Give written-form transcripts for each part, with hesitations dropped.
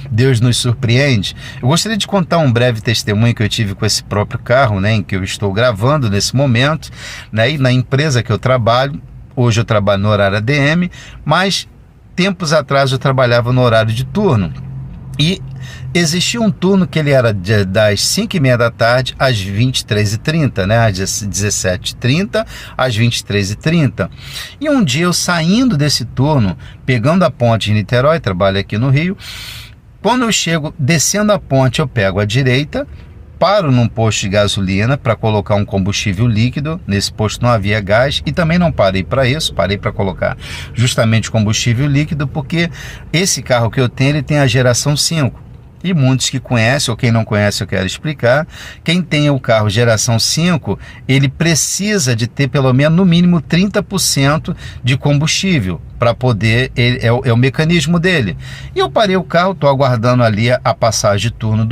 Deus nos surpreende. Eu gostaria de contar um breve testemunho que eu tive com esse próprio carro, né, em que eu estou gravando nesse momento, né, e na empresa que eu trabalho. Hoje eu trabalho no horário ADM, mas tempos atrás eu trabalhava no horário de turno. E existia um turno que ele era das 5h30 da tarde às 23h30, né? Às 17h30 às 23h30. E um dia eu saindo desse turno, pegando a ponte de Niterói, trabalho aqui no Rio, quando eu chego descendo a ponte, eu pego a direita, paro num posto de gasolina para colocar um combustível líquido. Nesse posto não havia gás e também não parei para isso, parei para colocar justamente combustível líquido, porque esse carro que eu tenho, ele tem a geração 5. E muitos que conhecem, ou quem não conhece eu quero explicar, quem tem o carro geração 5, ele precisa de ter pelo menos no mínimo 30% de combustível para poder, é o mecanismo dele. E eu parei o carro, estou aguardando ali a passagem de turno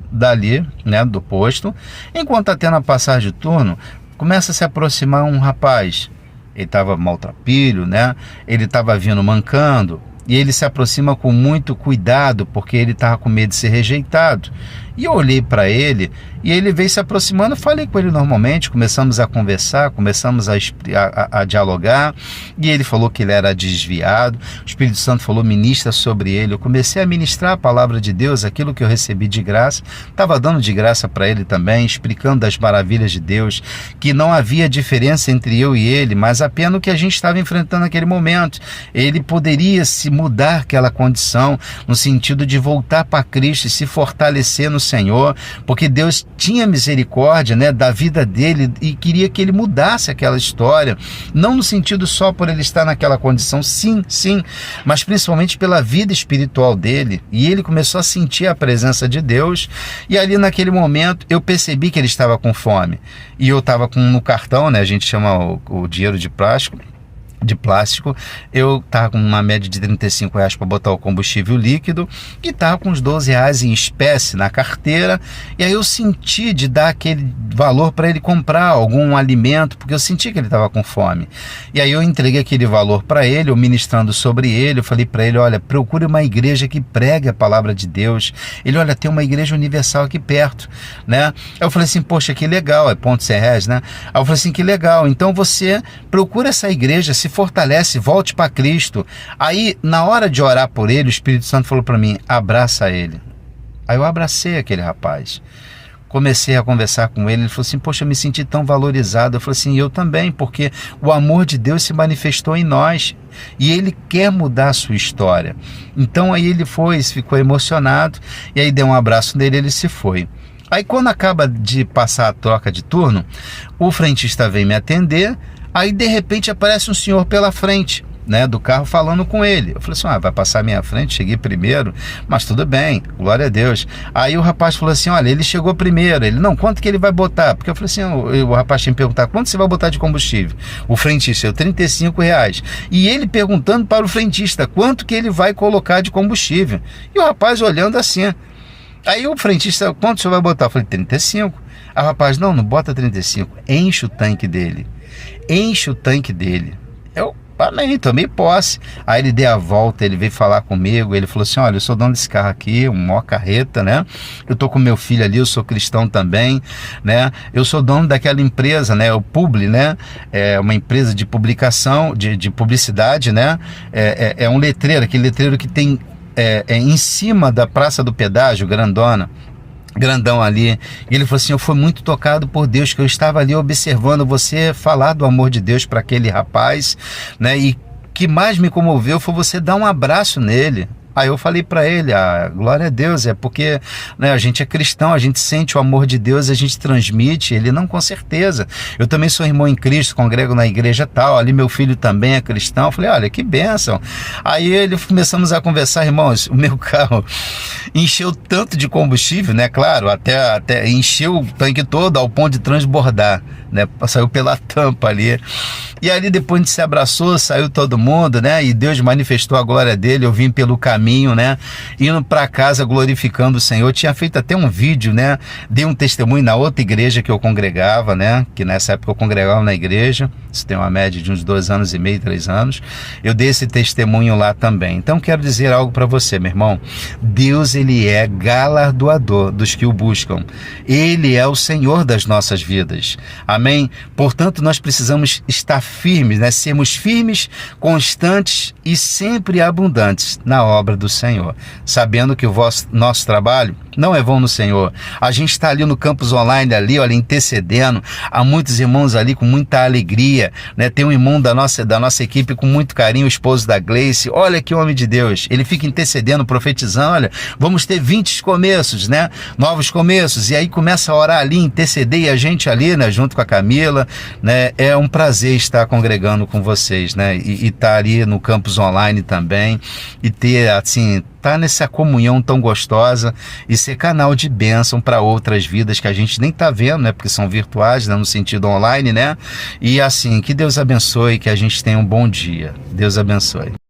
dali, né, do posto. Enquanto está tendo a passagem de turno, começa a se aproximar um rapaz. Ele estava maltrapilho, né? Ele estava vindo mancando. E ele se aproxima com muito cuidado, porque ele estava com medo de ser rejeitado. E eu olhei para ele, e ele veio se aproximando, falei com ele normalmente, começamos a conversar, começamos a dialogar, e ele falou que ele era desviado, o Espírito Santo falou, ministra sobre ele. Eu comecei a ministrar a palavra de Deus, aquilo que eu recebi de graça, estava dando de graça para ele também, explicando das maravilhas de Deus, que não havia diferença entre eu e ele, mas apenas o que a gente estava enfrentando naquele momento. Ele poderia se mudar aquela condição, no sentido de voltar para Cristo e se fortalecer no Senhor, porque Deus tinha misericórdia, né, da vida dele e queria que ele mudasse aquela história, não no sentido só por ele estar naquela condição, sim, mas principalmente pela vida espiritual dele. E ele começou a sentir a presença de Deus, e ali naquele momento eu percebi que ele estava com fome, e eu estava no cartão, né, a gente chama o dinheiro de plástico, eu estava com uma média de R$35 para botar o combustível líquido e estava com uns R$12 em espécie na carteira, e aí eu senti de dar aquele valor para ele comprar algum alimento, porque eu senti que ele estava com fome. E aí eu entreguei aquele valor para ele, eu ministrando sobre ele, eu falei para ele, olha, procure uma igreja que pregue a palavra de Deus. Ele, olha, tem uma igreja universal aqui perto, né? Aí eu falei assim, poxa, que legal, é ponto R$100, né? Aí eu falei assim, que legal, então você procura essa igreja, se fortalece, volte para Cristo. Aí, na hora de orar por ele, o Espírito Santo falou para mim, abraça ele. Aí eu abracei aquele rapaz, comecei a conversar com ele, ele falou assim, poxa, eu me senti tão valorizado. Eu falei assim, eu também, porque o amor de Deus se manifestou em nós, e ele quer mudar a sua história. Então aí ele ficou emocionado, e aí dei um abraço nele, ele se foi. Aí quando acaba de passar a troca de turno, o frentista vem me atender. Aí de repente aparece um senhor pela frente, né, do carro, falando com ele. Eu falei assim, vai passar à minha frente, cheguei primeiro, mas tudo bem, glória a Deus. Aí o rapaz falou assim, olha, ele chegou primeiro. Ele, não, quanto que ele vai botar? Porque eu falei assim, o rapaz tinha me perguntado, quanto você vai botar de combustível? O frentista, R$35. E ele perguntando para o frentista, quanto que ele vai colocar de combustível? E o rapaz olhando assim. Aí o frentista, quanto você vai botar? Eu falei, 35. Aí o rapaz, não bota 35, enche o tanque dele. Eu tomei posse. Aí ele deu a volta, ele veio falar comigo, ele falou assim, olha, eu sou dono desse carro aqui, uma carreta, né? Eu tô com meu filho ali, eu sou cristão também, né? Eu sou dono daquela empresa, né? O Publi, né? É uma empresa de publicação, de publicidade, né? É um letreiro, aquele letreiro que tem em cima da Praça do Pedágio, grandão ali. E ele falou assim, eu fui muito tocado por Deus, que eu estava ali observando você falar do amor de Deus para aquele rapaz, né? E que mais me comoveu foi você dar um abraço nele. Aí eu falei para ele, glória a Deus, é porque, né, a gente é cristão, a gente sente o amor de Deus, a gente transmite. Ele, não, com certeza, eu também sou irmão em Cristo, congrego na igreja tal, ali meu filho também é cristão. Eu falei, olha, que bênção. Aí começamos a conversar, irmãos, o meu carro encheu tanto de combustível, né, claro, até encheu o tanque todo ao ponto de transbordar, né, saiu pela tampa ali. E ali depois a gente se abraçou, saiu todo mundo, né, e Deus manifestou a glória dele. Eu vim pelo caminho caminho, né? Indo para casa glorificando o Senhor. Tinha feito até um vídeo, né? Dei um testemunho na outra igreja que eu congregava, né? Que nessa época eu congregava na igreja. Isso tem uma média de uns 2 anos e meio, 3 anos. Eu dei esse testemunho lá também. Então quero dizer algo para você, meu irmão. Deus, ele é galardoador dos que o buscam. Ele é o Senhor das nossas vidas. Amém? Portanto, nós precisamos estar firmes, né? Sermos firmes, constantes e sempre abundantes na obra do Senhor, sabendo que nosso trabalho não é vão no Senhor. A gente está ali no campus online, ali, olha, intercedendo. Há muitos irmãos ali com muita alegria, né? Tem um irmão da nossa equipe com muito carinho, o esposo da Gleice. Olha que homem de Deus. Ele fica intercedendo, profetizando. Olha, vamos ter 20 começos, né? Novos começos. E aí começa a orar ali, interceder, e a gente ali, né? Junto com a Camila, né? É um prazer estar congregando com vocês, né? E estar ali no campus online também. E ter, assim, estar nessa comunhão tão gostosa e ser canal de bênção para outras vidas que a gente nem está vendo, né? Porque são virtuais, né? No sentido online, né? E assim, que Deus abençoe, que a gente tenha um bom dia. Deus abençoe.